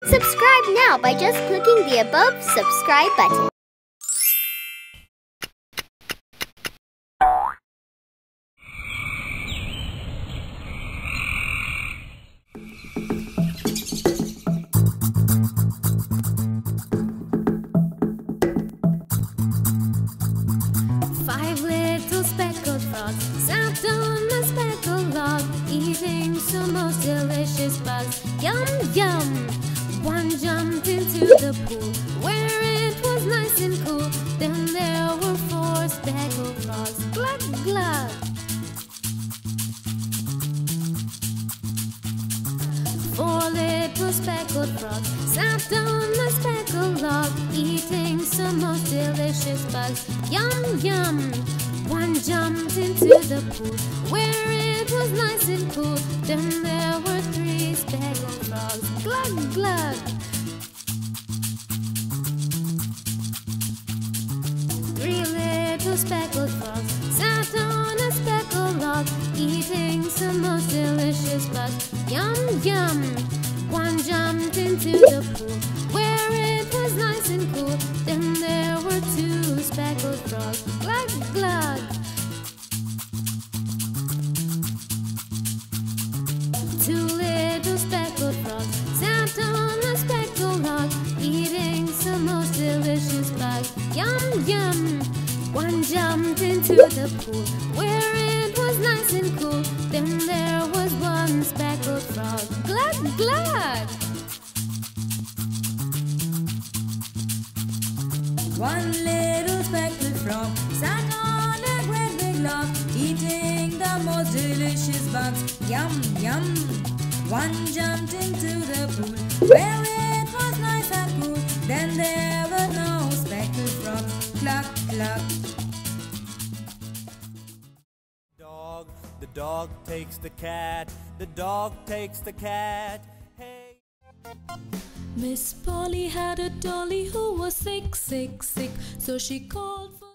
Subscribe now by just clicking the above subscribe button. Five little speckled frogs sat on a speckled log, eating some most delicious bugs. Yum, yum! One jumped into the pool where it was nice and cool. Then there were four speckled frogs. Glug, glug! Four little speckled frogs sat on a speckled log, eating some most delicious bugs. Yum, yum! One jumped into the pool where it was nice and cool. Then there were three speckled frogs. Glug, glug! Three little speckled frogs sat on a speckled log, eating some most delicious bugs. Yum, yum! One jumped into the pool where it was nice and cool. Then there were two speckled frogs. Glug, glug! Two little speckled frogs sat on a speckled log, eating some most delicious bugs. Yum, yum! One jumped into the pool where it was nice and cool. Then there was one speckled frog. Glug, glug! One little speckled frog sat on a great big log, eating the most delicious bugs. Yum, yum! One jumped into the pool where it was nice and cool. Then there were no speckled frogs. Cluck, cluck. The dog takes the cat. The dog takes the cat. Hey. Miss Polly had a dolly who was sick, sick, sick. So she called for